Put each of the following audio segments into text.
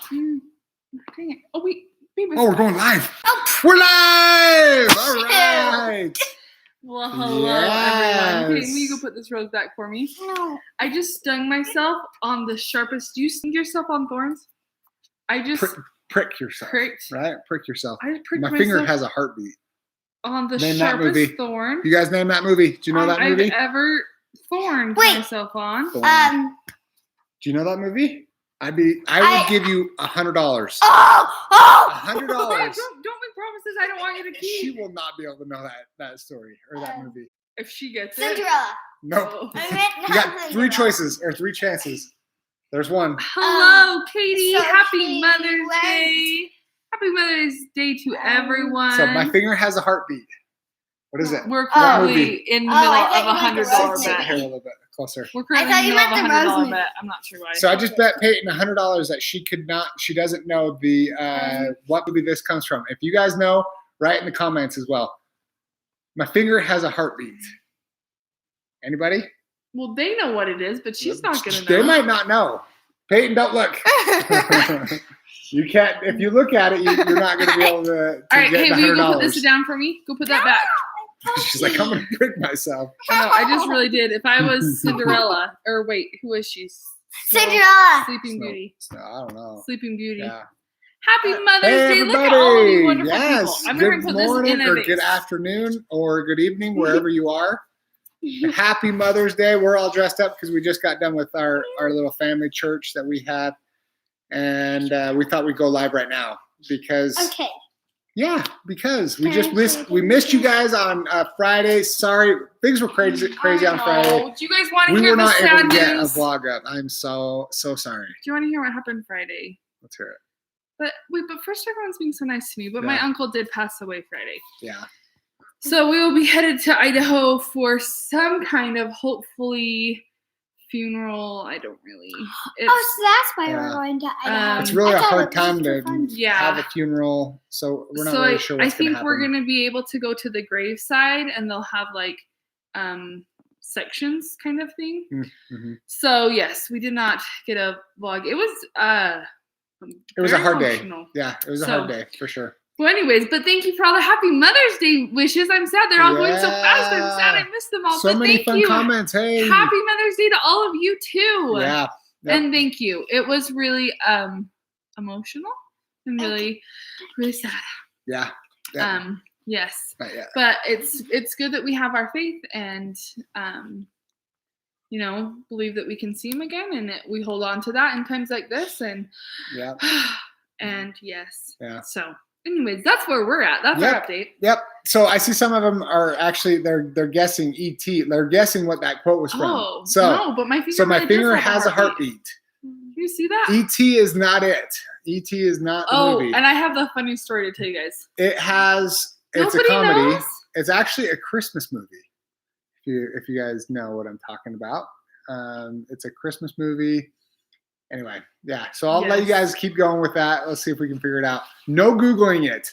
Dang it. Oh, wait. Oh, we're going live. We're live. All right. Well, hello, everyone. Okay, will you go put this rose back for me? No. I just stung myself on the sharpest. Do you sting yourself on thorns? I just prick yourself. pricked. Right? Prick yourself. I just pricked My myself finger has a heartbeat. on the Name that movie. sharpest thorn You guys name that movie? Do you know that movie? I've ever thorned Wait. myself on. Do you know that movie? I would give you $100. $100. Don't make promises I don't want you to keep. She will not be able to know that story or that movie. If she gets it. Cinderella. Nope. Oh. You got three choices or three chances. There's one. Hello, Katie. so Happy she Mother's went- Day. Happy Mother's Day to everyone. So my finger has a heartbeat. What is it? We're What currently movie? in the Oh, middle I of thought a you meant the $100 rose Sit bet. here a little bit closer. We're currently I thought in the you middle of a meant the $100 rose bet. I'm not sure why. So I just bet Peyton $100 that she doesn't know the what movie this comes from. If you guys know, write in the comments as well. My finger has a heartbeat. Anybody? Well, they know what it is, but she's not gonna know. They might not know. Peyton, don't look. You can't. If you look at it, you're not going to be able to All right, get hey, the will you go put $100. this down for me? Go put that back. She's like, I'm going to prick myself. I know, I just really did. If I was Cinderella, or wait, who is she? Cinderella. Sleeping Beauty. So, I don't know. Sleeping Beauty. Yeah. Happy Mother's Hey, Day. everybody. Look at all of you wonderful Yes. people. I'm Good going to put this morning in a or vase. good afternoon or good evening, wherever you are. Happy Mother's Day. We're all dressed up because we just got done with our little family church that we had. And we thought we'd go live right now because Okay. yeah, because we missed you guys on Friday. Sorry, things were crazy on Friday. Do you guys want to We hear were the not able sad to get a news? Do vlog up. I'm so sorry. you want to hear what happened Friday? Let's hear it. But first, everyone's being so nice to me. But my Yeah. uncle did pass away Friday. Yeah. So we will be headed to Idaho for some kind of hopefully funeral. I don't really. It's, So that's why Yeah. we're going to Idaho. It's really I a thought hard it was time for to fun. Yeah. have a funeral, so we're not so really sure I what's going to think happen. we're gonna be able to go to the graveside, and they'll have like sections kind of thing. Mm-hmm. So yes, we did not get a vlog. It was It was a very hard day. emotional. Yeah, it was a So- hard day for sure. Well, anyways, but thank you for all the Happy Mother's Day wishes. I'm sad they're all going so fast. I'm sad I missed them all. So but many thank fun you. comments. Hey. Happy Mother's Day to all of you too. Yeah. Yep. And thank you. It was really emotional and really, really sad. Yeah. Yeah. Yes. Not yet. But it's good that we have our faith and believe that we can see him again, and that we hold on to that in times like this. And Yeah. and yes. Yeah. So anyways, that's where we're at. That's our update. Yep. So I see some of them are actually they're guessing ET. They're guessing what that quote was from. Oh, So no, but my finger so my really does finger have has a heartbeat. Can you see that? ET is not it. ET is not the movie. And I have the funny story to tell you guys. It has. It's Nobody a comedy. knows? It's actually a Christmas movie. If you guys know what I'm talking about, it's a Christmas movie. Anyway, yeah. So I'll let you guys keep going with that. Let's see if we can figure it out. No Googling it.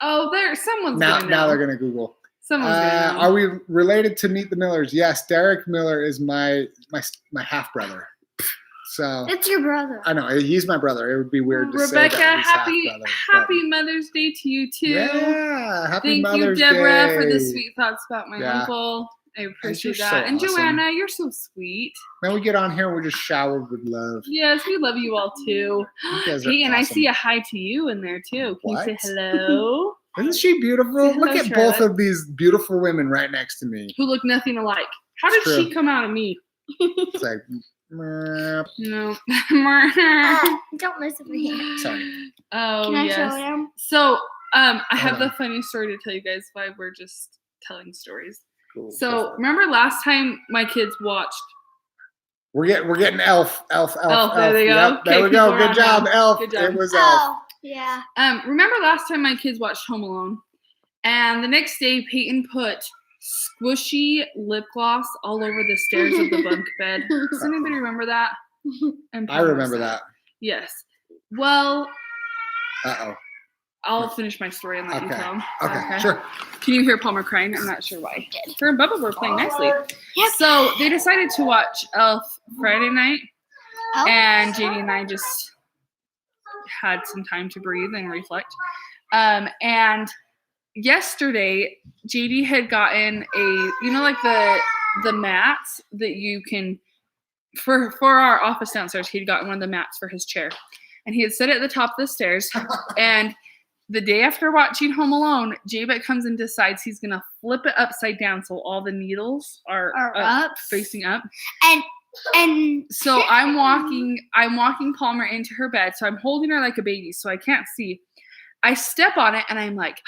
Oh, someone's Now gonna know. they're gonna Google. Someone's gonna know. Are we related to Meet the Millers? Yes, Derek Miller is my half brother. So It's your brother. I know he's my brother. It would be weird to Rebecca, say that he's happy half-brother, Mother's Day to you too. yeah, happy Thank Mother's you, Deborah, Day. for the sweet thoughts about my Yeah. uncle. I appreciate you're that. so And awesome. Joanna, you're so sweet. Man, we get on here and we're just showered with love. Yes, we love you all too. You guys are Hey, and I awesome. see a hi to you in there too. Can you say What? hello? Isn't she beautiful? Say hello, Look at both Charlotte. of these beautiful women right next to me. Who look nothing alike. How did It's she true. come out of me? It's like, meh. No. Don't mess with me. Sorry. Oh, Can I yes. show him? So, I have Hold the on. funny story to tell you guys why we're just telling stories. Cool. So, remember last time my kids watched? We're getting Elf. There they go. Yep, there Okay, we go. people are Good on job, now. Elf. Good job. It was Elf. Oh, yeah. Remember last time my kids watched Home Alone? And the next day, Peyton put squishy lip gloss all over the stairs of the bunk bed. Does anybody remember that? And I remember that. Yes. Well, Uh-oh. I'll finish my story and let you Okay. tell 'em. Okay, sure. Can you hear Palmer crying? I'm not sure why. Her and Bubba were playing nicely. Yep. So they decided to watch Elf Friday night, Oh. and JD and I just had some time to breathe and reflect. And yesterday, JD had gotten like the mats that you can for our office downstairs. He'd gotten one of the mats for his chair, and he had set it at the top of the stairs. And the day after watching Home Alone, J-Bet comes and decides he's gonna flip it upside down so all the needles are up, facing up. And so I'm walking Palmer into her bed. So I'm holding her like a baby, so I can't see. I step on it and I'm like,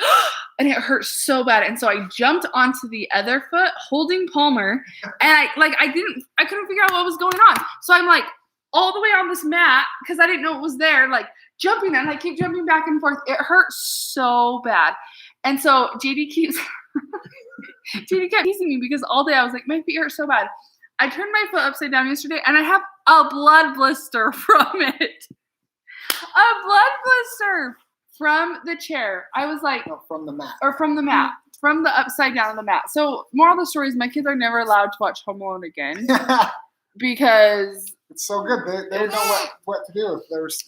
and it hurts so bad. And so I jumped onto the other foot holding Palmer, and I couldn't figure out what was going on. So I'm like all the way on this mat because I didn't know it was there, like jumping, and I keep jumping back and forth. It hurts so bad. And so JD kept teasing me because all day I was like, my feet hurt so bad. I turned my foot upside down yesterday and I have a blood blister from it. A blood blister from the chair. I was like, from the mat. From the upside down on the mat. So moral of the story is my kids are never allowed to watch Home Alone again because it's so good. They don't know what to do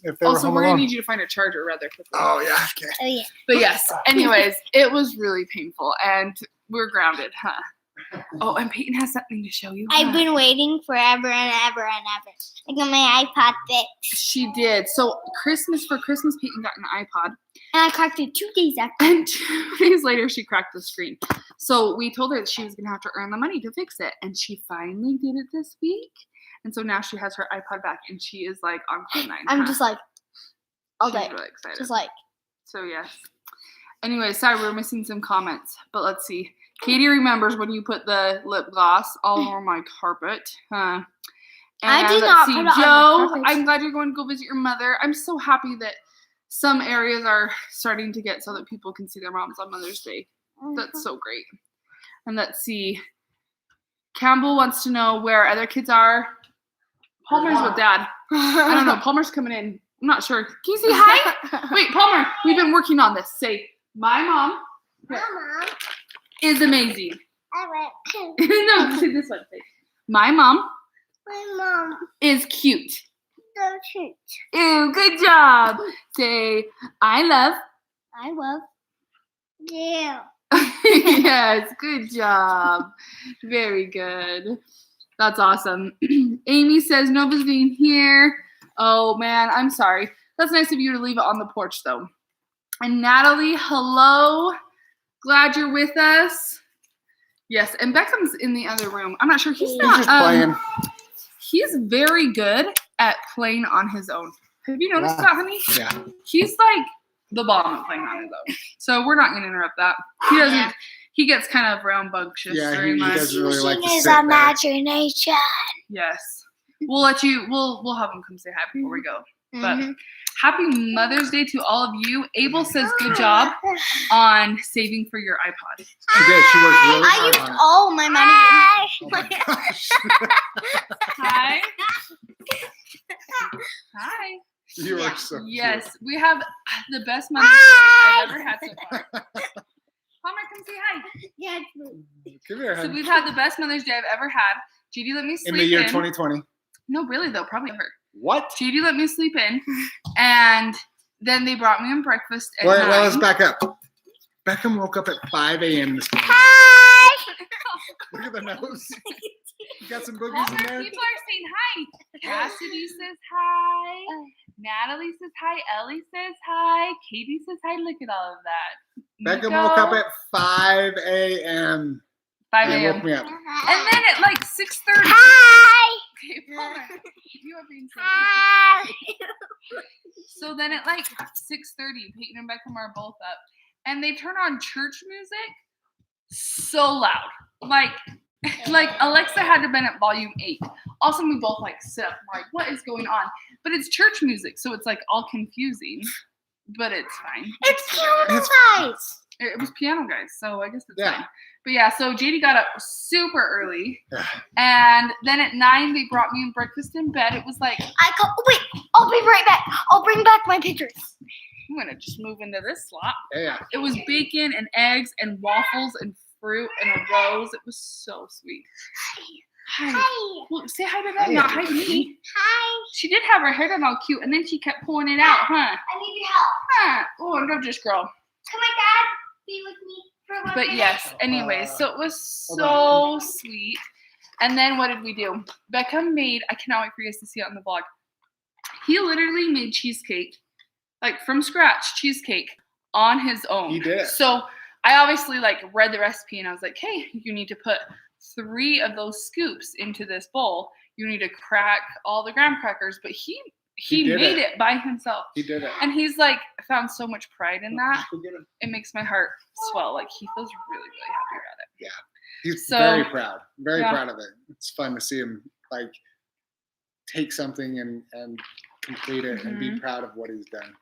if they also were home we're alone. gonna need you to find a charger rather quickly. Oh yeah, okay. oh yeah. But yes, anyways, it was really painful and we're grounded, huh? Oh, and Peyton has something to show you. I've been waiting forever and ever and ever. I got my iPod fixed. She did. So for Christmas, Peyton got an iPod. And I cracked it 2 days after. And 2 days later, she cracked the screen. So we told her that she was going to have to earn the money to fix it. And she finally did it this week. And so now she has her iPod back, and she is like on cloud 9. I'm just like, all She's day. really excited. Just like. So yes. Anyway, sorry, we're missing some comments. But let's see. Katie remembers when you put the lip gloss all over my carpet. And I did not put it on the Joe, carpet. I'm glad you're going to go visit your mother. I'm so happy that some areas are starting to get so that people can see their moms on Mother's Day. That's so great. And let's see. Campbell wants to know where other kids are. Palmer's with Dad. I don't know. Palmer's coming in. I'm not sure. Can you say hi? Wait, Palmer, we've been working on this. Say, my mom Mama. is amazing. I went. No, say this one. Say, my mom My mom. is cute. So cute. Ew, good job. Say, I love. You. Yes, good job. Very good. That's awesome. Amy says, no visiting here. Oh, man, I'm sorry. That's nice of you to leave it on the porch, though. And Natalie, hello. Glad you're with us. Yes, and Beckham's in the other room. I'm not sure. He's not. He's just playing. He's very good at playing on his own. Have you noticed that, honey? Yeah. He's like the bomb at playing on his own. So we're not going to interrupt that. He doesn't. Yeah. He gets kind of rambunctious Yeah, during he my. doesn't really like to Using his sit back. imagination. Yes. We'll let you. We'll have him come say hi before we go. But Mhm. happy Mother's Day to all of you. Abel says good job on saving for your iPod. She did. She worked really I hard used on it. all my money. Oh my gosh. Hi. Hi. You are so cute. Yes, we have the best Mother's Day I've ever had so far. Palmer, come say hi. Yeah. Come here, So honey. we've had the best Mother's Day I've ever had. Judy let me sleep In the year 2020. No, really though, probably her. What? Judy let me sleep in, and then they brought me in breakfast at Well, 9. let's back up. Beckham woke up at 5 a.m. this morning. Hi. Look at the nose. You got some All boogies in my there? people are saying hi. Cassidy says hi. Natalie says hi. Ellie says hi. Katie says hi. Look at all of that. Beckham Nico, woke up at 5 a.m. 5 and a.m. woke me up. And then at like 6:30. Hi. Okay, Palmer, you are being silly. Hi. So then at like 6:30, Peyton and Beckham are both up, and they turn on church music so loud, like Alexa had to have been at volume 8. All of a sudden we both like sit up, and like, what is going on? But it's church music, so it's like all confusing, but it's fine. It's Piano Guys. It was Piano Guys, so I guess it's Yeah. fine. But yeah, so JD got up super early, Yeah. and then at 9 they brought me breakfast in bed. It was like, Wait, I'll be right back. I'll bring back my pictures. I'm gonna just move into this slot. Yeah. It was bacon and eggs and waffles and fruit and a rose. It was so sweet. Hi. Hi. Well, say hi to them, not hi to me. Hi. She did have her hair done all cute, and then she kept pulling it out, huh? I need your help. Oh, and don't just girl. Come on, Dad. Be with me for 1 But minute. yes, anyways, so it was hold so sweet. And then what did we do? Beckham made, I cannot wait for you guys to see it on the vlog. He literally made cheesecake, like from scratch, cheesecake on his own. He did. So I obviously like read the recipe and I was like, hey, you need to put 3 of those scoops into this bowl. You need to crack all the graham crackers. But he did made it by himself. He did it. And he's like, found so much pride in that. Go get him. It makes my heart swell. Like he feels really, really happy about it. Yeah. He's So, very proud. Very yeah. proud of it. It's fun to see him like take something and complete it and be proud of what he's done.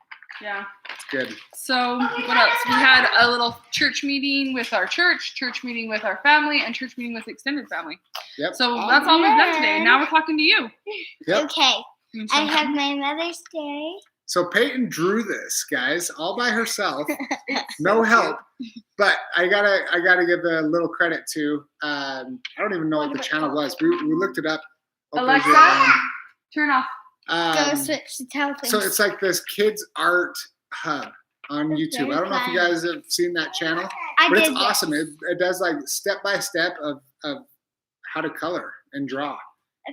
Yeah. It's good. So what else? We had a little church meeting with our church meeting with our family, and church meeting with extended family. Yep. So that's all we've done today. Now we're talking to you. Yep. Okay. I have my Mother's Day. So Peyton drew this, guys, all by herself, no help. But I gotta give a little credit to. I don't even know what the channel was. We looked it up. Alexa, turn off. Go switch to telephone. So it's like this kids art hub on YouTube. very I don't know if you fun. guys have seen that channel, I but it's did, awesome. yes. It does like step by step of how to color and draw.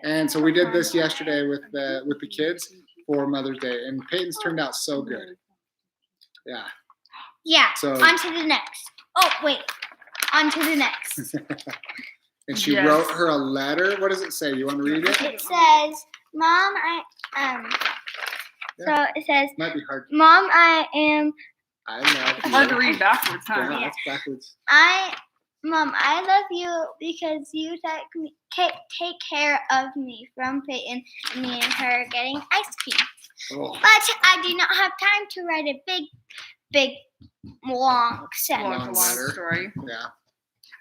And so we did this yesterday with the kids for Mother's Day, and Peyton's turned out so good. Yeah. Yeah. So On to the next. Oh wait. On to the next. and she Yes. wrote her a letter. What does it say? You want to read it? It says, "Mom, So it says, Might be hard. "Mom, I am I know. It's hard to read backwards, huh? Yeah, that's backwards. Mom, I love you because you take care of me from Peyton and me and her getting ice cream. Oh. But I do not have time to write a big, long sentence." Long letter. story. Yeah.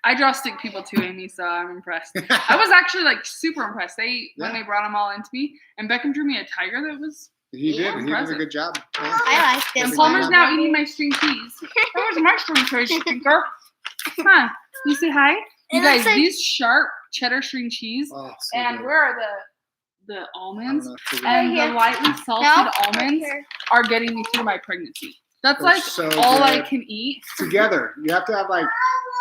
I draw stick people too, Amy, so I'm impressed. I was actually like super impressed. When they brought them all into me, and Beckham drew me a tiger that was. He did. He did a impressive. good job. Yeah. I like this. And Yes, Palmer's ma'am. now eating my string cheese. That was my string cheese, stinker. Come on, you say hi. You It guys, looks like- these sharp cheddar string cheese, Oh, so and good. where are the I don't almonds? know if you're And gonna- the lightly salted No? almonds Here. are getting me through my pregnancy. That's They're like so all I good. can eat. Together, you have to have like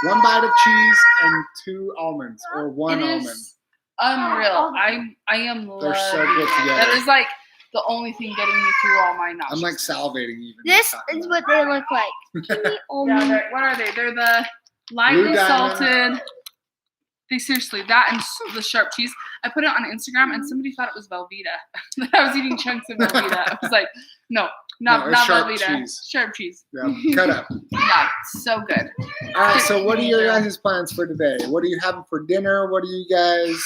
1 bite of cheese and 2 almonds, or 1 It almond. is unreal. I am They're so loving good it. together. That is like the only thing getting me through all my I'm nauseous. like salivating even. This talking is about what they look like. Yeah, what are they? They're the lightly Blue diamond. salted. They seriously, that and the sharp cheese. I put it on Instagram and somebody thought it was Velveeta. That I was eating chunks of Velveeta. I was like, no, not it's sharp Velveeta. cheese. Sharp cheese. Yeah, cut up. Yeah, so good. All right, so what are your guys' plans for today? What are you having for dinner? What are you guys,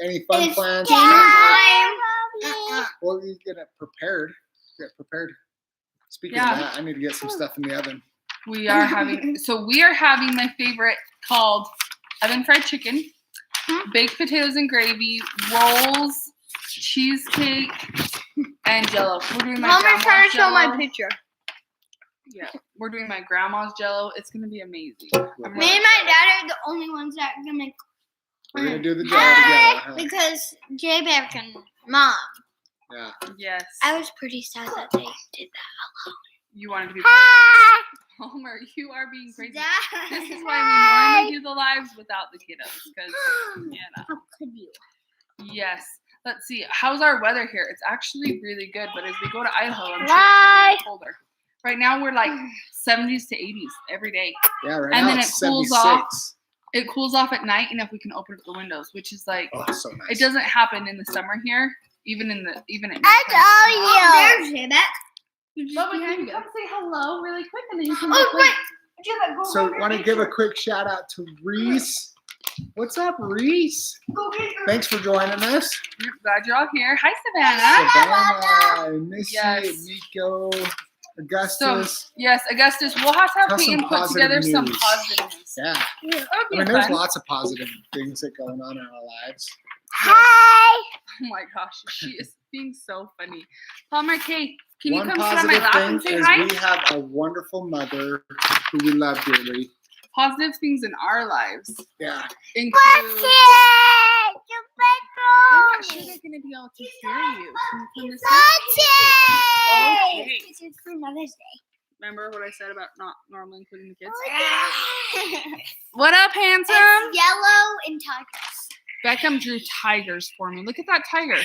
any fun It's plans? time. Well, you get it prepared. Get prepared. Speaking Yeah. of that, I need to get some stuff in the oven. We are having my favorite called oven fried chicken, baked potatoes and gravy, rolls, cheesecake, and jello. We're doing my Mom, I'm grandma's trying to show my Jell-O. picture. Yeah, we're doing my grandma's jello. It's gonna be amazing. I'm really Me and my dad are the only ones that are gonna. We're gonna do the job Hi, together. Huh? because J Bear can. Mom, Yeah. Yes. I was pretty sad that they did that. You wanted to be part of Hi, it. Homer, you are being crazy. Dad. This is why we normally do the lives without the kiddos. Because, How could you? yes. Let's see. How's our weather here? It's actually really good, but as we go to Idaho, I'm sure it's Bye. going to get colder. Right now, we're like 70s to 80s every day. Yeah, right And now then it's it cools 76. off. It cools off at night, and if we can open up the windows, which is like, Oh, so nice. it doesn't happen in the summer here, even at night. Oh, there's J Bear. But we can come say hello really quick, and then you can. Oh, look wait. J Bear, go So, get want to your give a picture. quick shout out to Reese. What's up, Reese? Go get your Thanks for joining us. Glad you're all here. Hi, Savannah. Savannah, I miss Yes. you, Nico, Augustus. Yes, Augustus, we'll have to have Have some Peyton put positive together some news. positive news. Yeah, That would I be mean, there's fun. lots of positive things that going on in our lives. Hi. Oh my gosh, she is being so funny. Palmer K, can you One come sit on my positive lap thing and say is hi? we have a wonderful mother who we love dearly, positive things in our lives Yeah. include. I'm not sure they're gonna be able to hear you. Can this okay. It's for Mother's Day. Remember what I said about not normally including the kids? What up, handsome? It's yellow and tigers. Beckham drew tigers for me. Look at that tiger.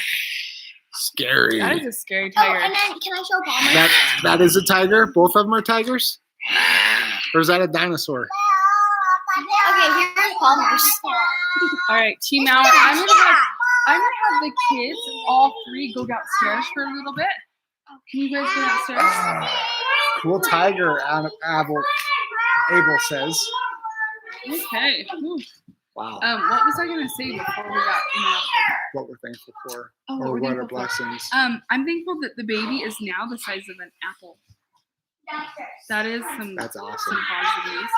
Scary. That is a scary Oh, tiger. and then can I show Palmer? That is a tiger? Both of them are tigers? Or is that a dinosaur? Okay, here's Palmer's. All right, Team Mower. I'm gonna have the kids, all three, go downstairs for a little bit. Can you guys go downstairs? Cool tiger, Abel says. Okay. Ooh. Wow. What was I gonna say before we got interrupted? What we're thankful for. Oh, or we're what are thankful for. blessings. I'm thankful that the baby is now the size of an apple. That is That's awesome. some positive news.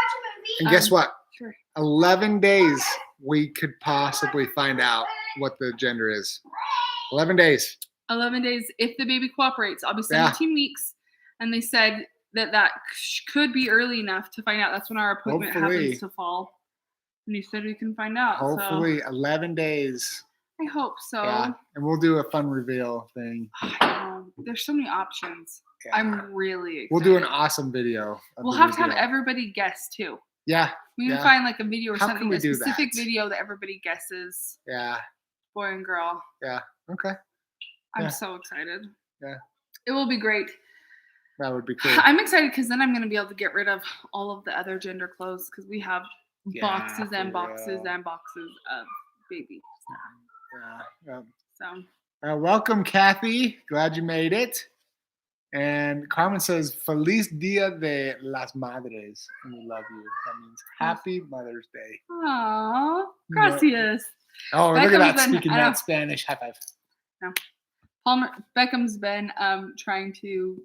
And guess what? Sure. 11 days we could possibly find out what the gender is. 11 days. 11 days if the baby cooperates. I'll be 17 weeks. And they said that could be early enough to find out. That's when our appointment happens to fall. And you said we can find out. Hopefully 11 days. I hope so. Yeah. And we'll do a fun reveal thing. There's so many options. Yeah. I'm really excited. We'll do an awesome video. We'll have to have everybody guess too. Yeah. We can find like a video or How something, can we a do specific that? video that everybody guesses. Yeah. Boy and girl. Yeah. Okay. I'm so excited. Yeah. It will be great. That would be cool. I'm excited because then I'm going to be able to get rid of all of the other gender clothes because we have boxes and boxes and boxes of baby stuff. Yeah. So. Welcome, Kathy. Glad you made it. And Carmen says, Feliz Dia de las Madres. And we love you. That means Happy Mother's Day. Aww. Gracias. Oh, look at that. Beckham's Speaking that Spanish. High five. No. Beckham's been trying to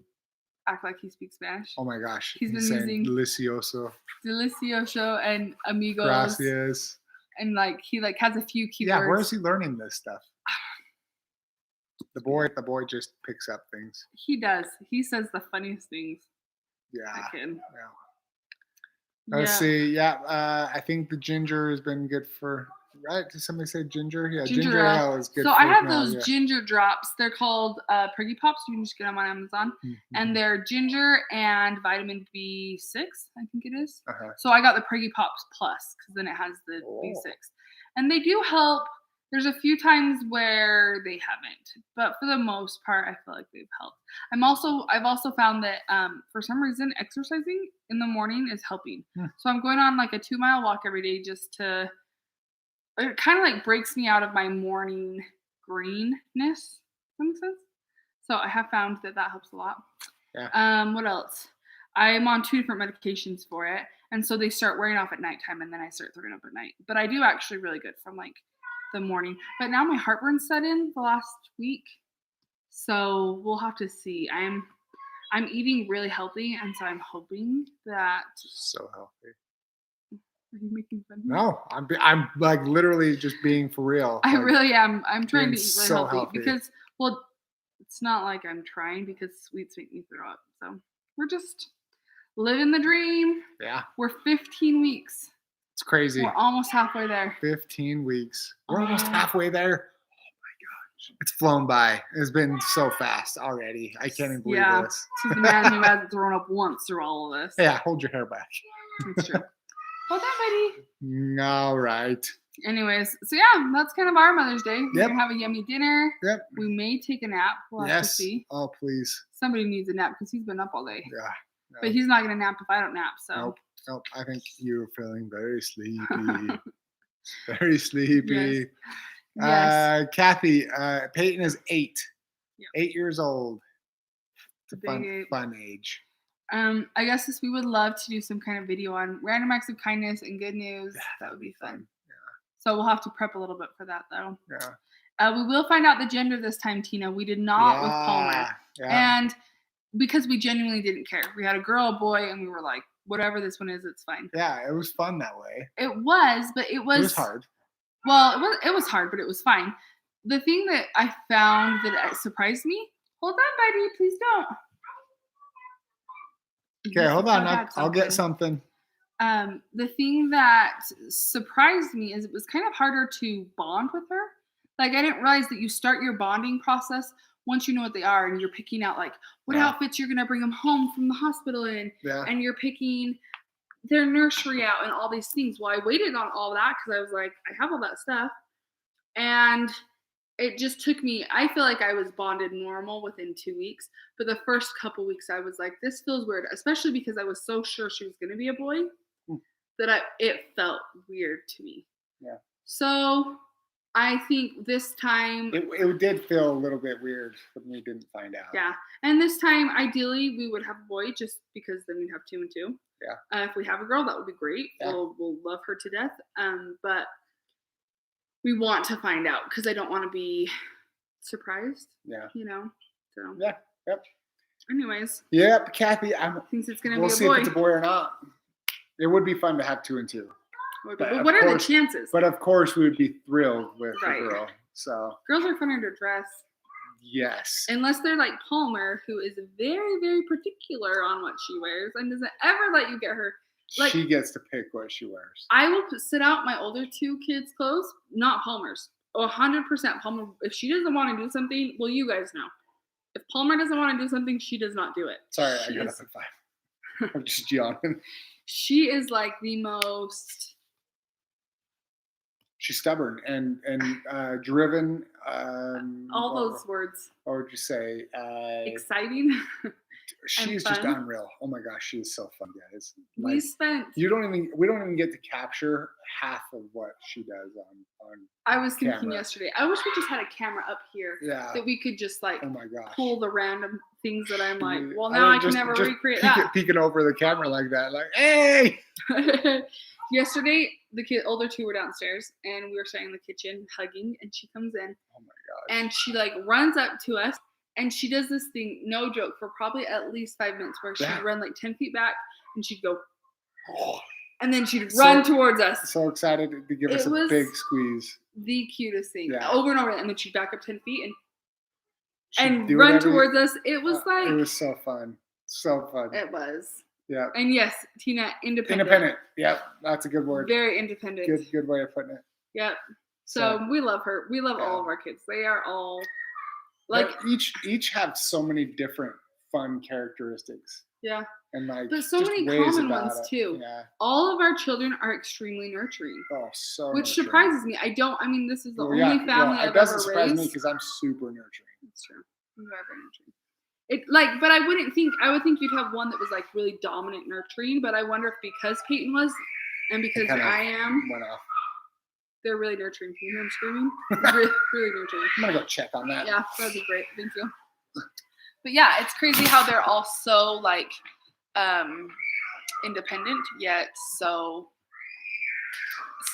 act like he speaks Spanish. Oh my gosh. He's been saying using delicioso and amigos. Gracias. And like he has a few keywords. Yeah, where is he learning this stuff? The boy just picks up things. He does. He says the funniest things. Yeah. That kid. Yeah. Let's see. Yeah, I think the ginger has been good for. Right? Did somebody say ginger? Yeah, ginger ale is good. So I have those ginger drops. They're called Preggy Pops. You can just get them on Amazon, and they're ginger and vitamin B6. I think it is. So I got the Preggy Pops Plus because then it has the B6, and they do help. There's a few times where they haven't, but for the most part, I feel like they've helped. I've also found that for some reason, exercising in the morning is helping. So I'm going on like a 2-mile walk every day just to. It kind of like breaks me out of my morning greenness. That makes sense. So I have found that helps a lot. Yeah. What else? I'm on 2 different medications for it, and so they start wearing off at nighttime, and then I start throwing up at night. But I do actually really good from like the morning. But now my heartburn set in the last week, so we'll have to see. I'm eating really healthy, and so I'm hoping that. So healthy. Are you making fun? No, I'm like literally just being for real. I really am. I'm trying to eat really so healthy because, well, it's not like I'm trying because sweets make me throw up. So we're just living the dream. Yeah. We're 15 weeks. It's crazy. We're almost halfway there. 15 weeks. We're almost halfway there. Oh my gosh. It's flown by. It's been so fast already. I can't even believe this. This is the man who hasn't thrown up once through all of this. Yeah, hold your hair back. That's true. Hold that, buddy. All right. Anyways, so yeah, that's kind of our Mother's Day. We're going to have a yummy dinner. Yep. We may take a nap. We'll have to see. Oh, please. Somebody needs a nap because he's been up all day. Yeah. No. But he's not going to nap if I don't nap, so. Nope. I think you're feeling very sleepy. Very sleepy. Yes. Kathy, Peyton is 8. Yep. 8 years old. It's a fun age. I guess we would love to do some kind of video on random acts of kindness and good news. That would be fun. Yeah. So we'll have to prep a little bit for that, though. Yeah. We will find out the gender this time, Tina. We did not with Palmer. Yeah. And because we genuinely didn't care. We had a girl, a boy, and we were like, whatever this one is, it's fine. Yeah, it was fun that way. It was, but it was hard. Well, it was hard, but it was fine. The thing that I found that surprised me, hold on, buddy, please don't. Okay, hold on. I'll get something. The thing that surprised me is it was kind of harder to bond with her. Like, I didn't realize that you start your bonding process once you know what they are, and you're picking out like what outfits you're gonna bring them home from the hospital in, and you're picking their nursery out and all these things. Well, I waited on all that because I was like, I have all that stuff, and it just took me. I feel like I was bonded normal within 2 weeks, but the first couple weeks I was like, this feels weird, especially because I was so sure she was gonna be a boy that it felt weird to me. Yeah. So I think this time it did feel a little bit weird when we didn't find out. Yeah, and this time ideally we would have a boy just because then we'd have 2 and 2. Yeah. If we have a girl, that would be great. Yeah. We'll love her to death. But we want to find out because I don't want to be surprised. Yeah. You know. So. Yeah. Yep. Anyways. Yep, Kathy. Thinks it's gonna be a boy. We'll see if it's a boy or not. It would be fun to have 2 and 2. But what are the chances? But of course, we would be thrilled with a girl. So girls are funner to dress. Yes. Unless they're like Palmer, who is very, very particular on what she wears and doesn't ever let you get her. Like, she gets to pick what she wears. I will sit out my older 2 kids' clothes, not Palmer's. 100% Palmer. If she doesn't want to do something, well, you guys know. If Palmer doesn't want to do something, she does not do it. Sorry, I got up at 5. I'm just yawning. She is like the most. She's stubborn and driven. All those words. What would you say? Exciting. She's just unreal. Oh my gosh, she's so fun, guys. Like, we don't even get to capture half of what she does on I was thinking camera. Yesterday. I wish we just had a camera up here. Yeah. That we could just like oh my gosh. pull the random things that I'm like, well, now I can never recreate that. Peeking over the camera like that, like, hey. Yesterday, the older 2 were downstairs, and we were sitting in the kitchen hugging, and she comes in. Oh my gosh. And she like runs up to us, and she does this thing, no joke, for probably at least 5 minutes, where she'd run like 10 feet back, and she'd go, and then she'd run towards us. So excited to give us a big squeeze. The cutest thing, over and over, and then she'd back up 10 feet and she'd run towards us. It was like it was so fun, so fun. It was. Yeah. And yes, Tina, independent. Independent. Yep, that's a good word. Very independent. Good way of putting it. Yep. So we love her. We love all of our kids. They are all like each have so many different fun characteristics. Yeah. And like, but so many common ones too. Yeah. All of our children are extremely nurturing. Oh, so which nurturing. surprises me. I mean, this is the only family I've ever raised. It doesn't surprise me because I'm super nurturing. That's true. You are very nurturing. But I would think you'd have one that was like really dominant nurturing, but I wonder if because Peyton was, and because I am, went off. They're really nurturing. Can you hear him screaming? really nurturing. I'm gonna go check on that. Yeah, that'd be great. Thank you. But yeah, it's crazy how they're all so like independent yet so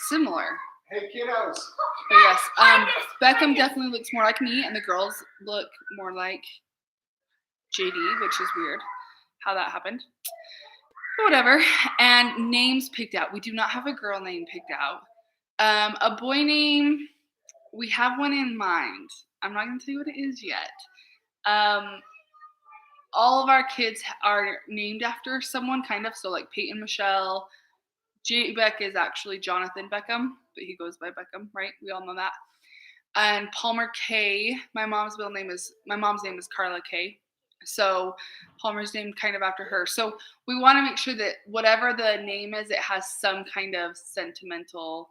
similar. Hey kiddos. But yes, Beckham definitely looks more like me, and the girls look more like JD, which is weird how that happened. But whatever. And names picked out. We do not have a girl name picked out. A boy name, we have one in mind. I'm not going to tell you what it is yet. All of our kids are named after someone, kind of. So like Peyton Michelle. J-Beck is actually Jonathan Beckham, but he goes by Beckham, right? We all know that. And Palmer K. My mom's name is Carla K. So Palmer's named kind of after her. So we want to make sure that whatever the name is, it has some kind of sentimental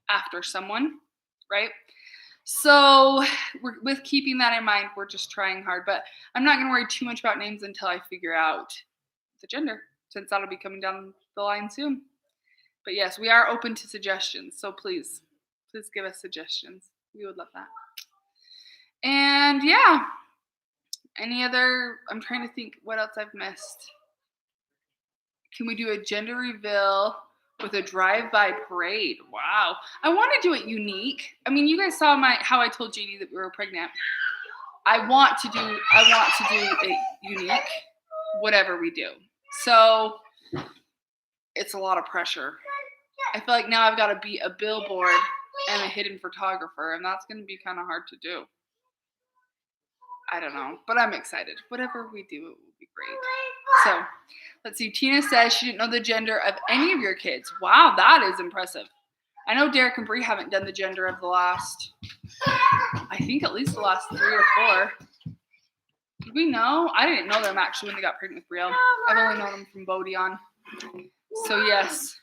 after someone, right? So with keeping that in mind, we're just trying hard. But I'm not going to worry too much about names until I figure out the gender, since that'll be coming down the line soon. But yes, we are open to suggestions. So please give us suggestions. We would love that. And yeah. I'm trying to think what else I've missed. Can we do a gender reveal with a drive-by parade? Wow. I want to do it unique. I mean, you guys saw how I told JD that we were pregnant. I want to do it unique, whatever we do. So it's a lot of pressure. I feel like now I've got to be a billboard and a hidden photographer, and that's going to be kind of hard to do. I don't know, but I'm excited. Whatever we do, it will be great. So Let's see. Tina says she didn't know the gender of any of your kids. Wow, that is impressive. I know Derek and Bree haven't done the gender of the last, I think at least the last 3 or 4. Did we know? I didn't know them actually when they got pregnant with Brielle. I've only known them from Bodie on. So yes.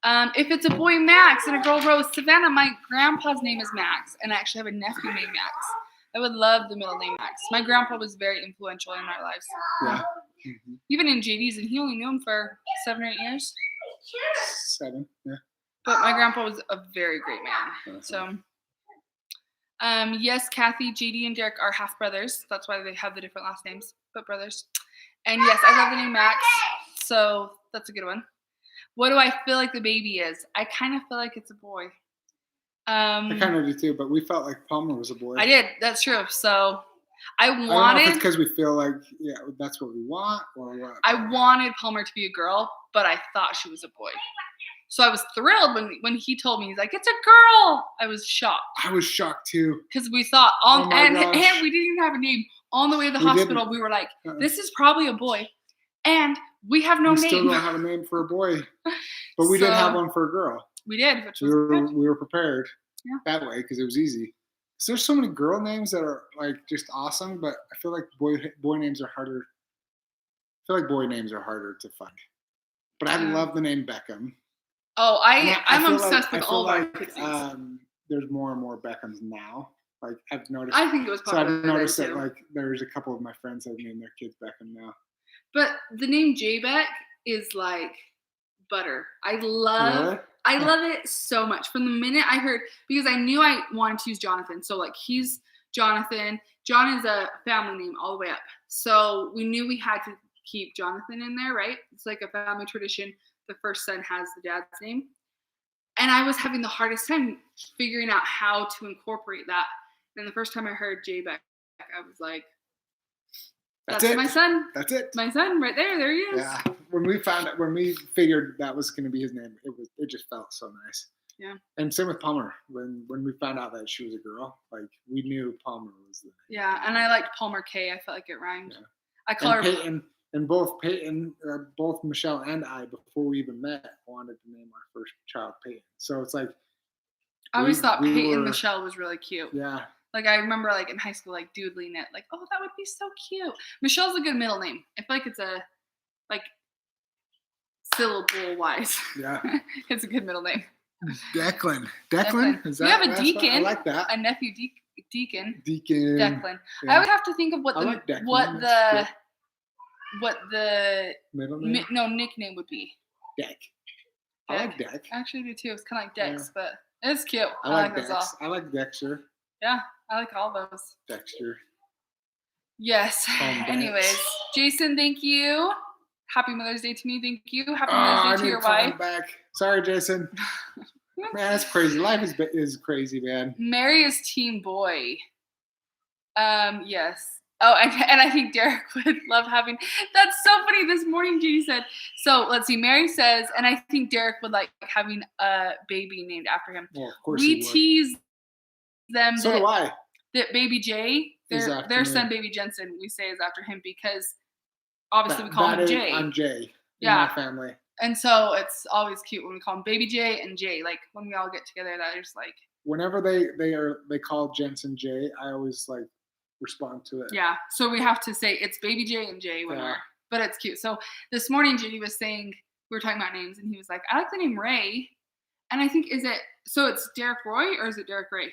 If it's a boy, Max, and a girl, Rose, Savannah, my grandpa's name is Max, and I actually have a nephew named Max. I would love the middle name Max. My grandpa was very influential in our lives. Yeah. Even in JD's, and he only knew him for 7 or 8 years. 7, yeah. But my grandpa was a very great man. So, yes, Kathy, JD, and Derek are half brothers. That's why they have the different last names, but brothers. And yes, I love the name Max. So that's a good one. What do I feel like the baby is? I kind of feel like it's a boy. I kind of do too, but we felt like Palmer was a boy. I did. That's true. So I don't know wanted. if it's because we feel like, yeah, that's what we want, or what. I wanted Palmer to be a girl, but I thought she was a boy. So I was thrilled when he told me, he's like, it's a girl. I was shocked. I was shocked too. Because we thought, and we didn't even have a name. On the way to the hospital, didn't. We were like, this is probably a boy. And we have no name. We still don't have a name for a boy. But we did have one for a girl. We did, which was good. We were prepared that way because it was easy. So there's so many girl names that are like just awesome, but I feel like boy names are harder. I feel like boy names are harder to find. But I love the name Beckham. Oh, I'm obsessed with all of our kids. There's more and more Beckhams now. Like I've noticed. I think it was popular. So I've noticed that like there's a couple of my friends that have named their kids Beckham now. But the name J-Beck is like butter. I love it so much. From the minute I heard, because I knew I wanted to use Jonathan. So like he's Jonathan. John is a family name all the way up. So we knew we had to keep Jonathan in there, right? It's like a family tradition. The first son has the dad's name. And I was having the hardest time figuring out how to incorporate that. And the first time I heard J-Beck, I was like, that's it. My son. That's it. My son right there. There he is. Yeah. When we figured that was going to be his name, it just felt so nice. Yeah. And same with Palmer. When we found out that she was a girl, like we knew Palmer was the name. Yeah, and I liked Palmer K. I felt like it rhymed. Yeah. I call her Peyton. And both Michelle and I, before we even met, wanted to name our first child Peyton. So it's like I always thought Peyton Michelle was really cute. Yeah. Like I remember like in high school like doodling it, like, oh, that would be so cute. Michelle's a good middle name. I feel like it's a like syllable wise. Yeah. It's a good middle name. Declan. Is that, we have a Deacon. I like that. A nephew Deacon. Declan. Yeah. I would have to think of what the middle name? nickname would be. Deck. I like Deck. I actually do too. It's kind of like Dex, but it's cute. I like Dex. I like Dexter. Yeah, I like all those. Dexter. Yes. Anyways, Jason, thank you. Happy Mother's Day to me. Thank you. Happy Mother's Day to your wife. Back. Sorry, Jason. Man, that's crazy. Life is crazy, man. Mary is team boy. Yes. Oh, and I think Derek would love having. That's so funny. This morning, Judy said. So let's see. Mary says, and I think Derek would like having a baby named after him. Well, of course we tease them. So do I. That baby Jay, their son, baby Jensen, we say is after him because obviously we call him Jay. I'm Jay. In my family. And so it's always cute when we call him baby Jay and Jay. Like when we all get together, that is like. Whenever they call Jensen Jay, I always like. Respond to it. Yeah. So we have to say it's baby J and J whenever. But it's cute. So this morning Judy was saying, we were talking about names and he was like, I like the name Ray. And I think it's Derek Roy or is it Derek Ray?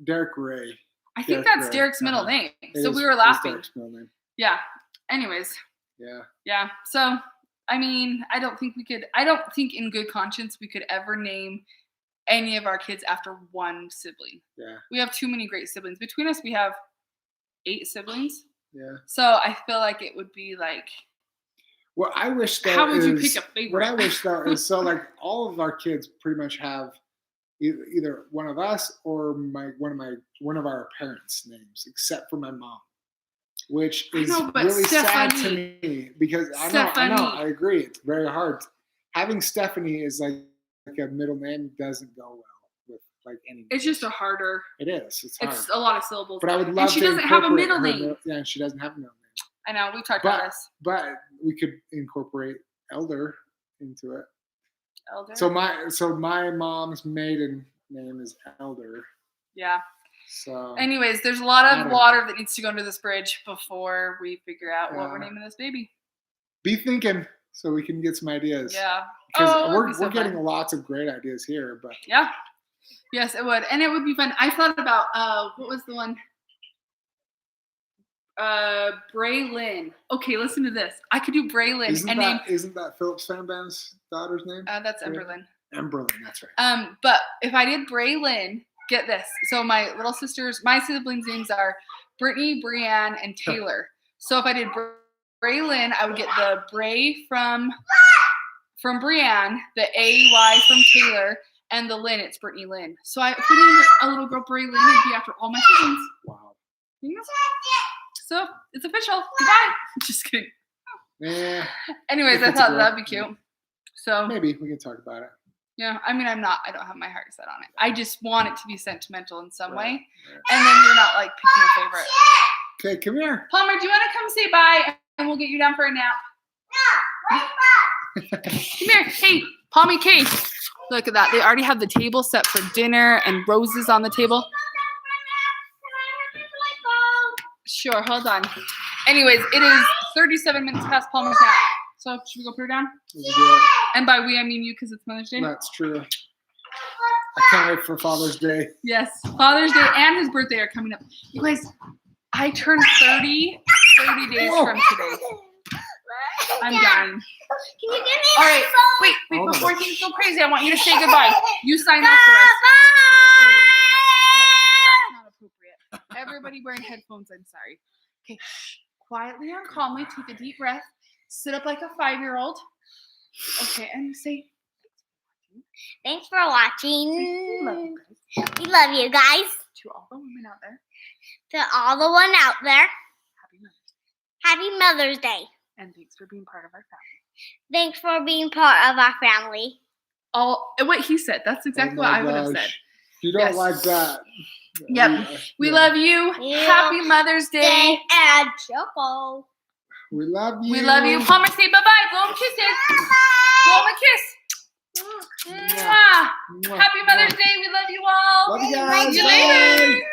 Derek Ray. I think that's Derek's middle name. So we were laughing. Derek's middle name. Yeah. Anyways. Yeah. Yeah. So I mean, I don't think in good conscience we could ever name any of our kids after one sibling. Yeah. We have too many great siblings. Between us, we have 8 siblings. Yeah. So I feel like it would be like. What I wish though how would you pick a favorite? What I wish though is so like all of our kids pretty much have either one of us or one of our parents' names, except for my mom, which is really sad to me because I know I agree it's very hard. Having Stephanie is like a middle name doesn't go well with like any. It's just a harder. It is. It's hard. It's a lot of syllables. But I would love. And she doesn't have a middle name. Yeah, and she doesn't have a middle name. I know we talked about this. But we could incorporate elder into it. Elder. So my mom's maiden name is Elder. Yeah. So. Anyways, there's a lot of water that needs to go under this bridge before we figure out what we're naming this baby. Be thinking so we can get some ideas. Yeah. Because we're getting lots of great ideas here, but. Yeah. Yes, it would, and it would be fun. I thought about what was the one? Braylon. Okay, listen to this. I could do Braylon. Isn't that Philip Sandman's daughter's name? That's Emberlyn. Emberlyn, that's right. But if I did Braylon, get this. So my siblings' names are Brittany, Brianne, and Taylor. So if I did Braylon, I would get the Bray from Brianne, the AY from Taylor, and the Lynn, it's Brittany Lynn. So if we named a little girl Braylon, it'd be after all my siblings. Wow. Yeah. So it's official. Goodbye. Just kidding. Anyways, I thought that'd be cute. So maybe we can talk about it. Yeah, I mean, I don't have my heart set on it. I just want it to be sentimental in some way. Right. And then you're not like picking a favorite. Okay, come here. Palmer, do you want to come say bye and we'll get you down for a nap? No, come here. Hey, Palmy K. Look at that. They already have the table set for dinner and roses on the table. Sure, hold on. Anyways, it is 37 minutes past Palmer's nap. So should we go put her down? And by we, I mean you because it's Mother's Day. That's true. I can't wait for Father's Day. Yes, Father's Day and his birthday are coming up. You guys, I turned 30 days from today. I'm dying. Can you give me All right, wait, before things go crazy, I want you to say goodbye. You sign up for us. That's not appropriate. Everybody wearing headphones, I'm sorry. Okay, quietly and calmly take a deep breath. Sit up like a 5-year-old. Okay, and say, thanks for watching. We love you guys. We love you guys. To all the women out there. To all the one out there. Happy Mother's Day. Happy Mother's Day. And thanks for being part of our family. Thanks for being part of our family. What he said. That's exactly what I would have said. If you don't like that. Yep. We love you. Happy Mother's Day. And Choco. We love you. We love you. Palmer, say bye-bye. Blow him kisses. Blow him a kiss. Mwah. Happy Mother's Day. We love you all. Love you guys. See you later.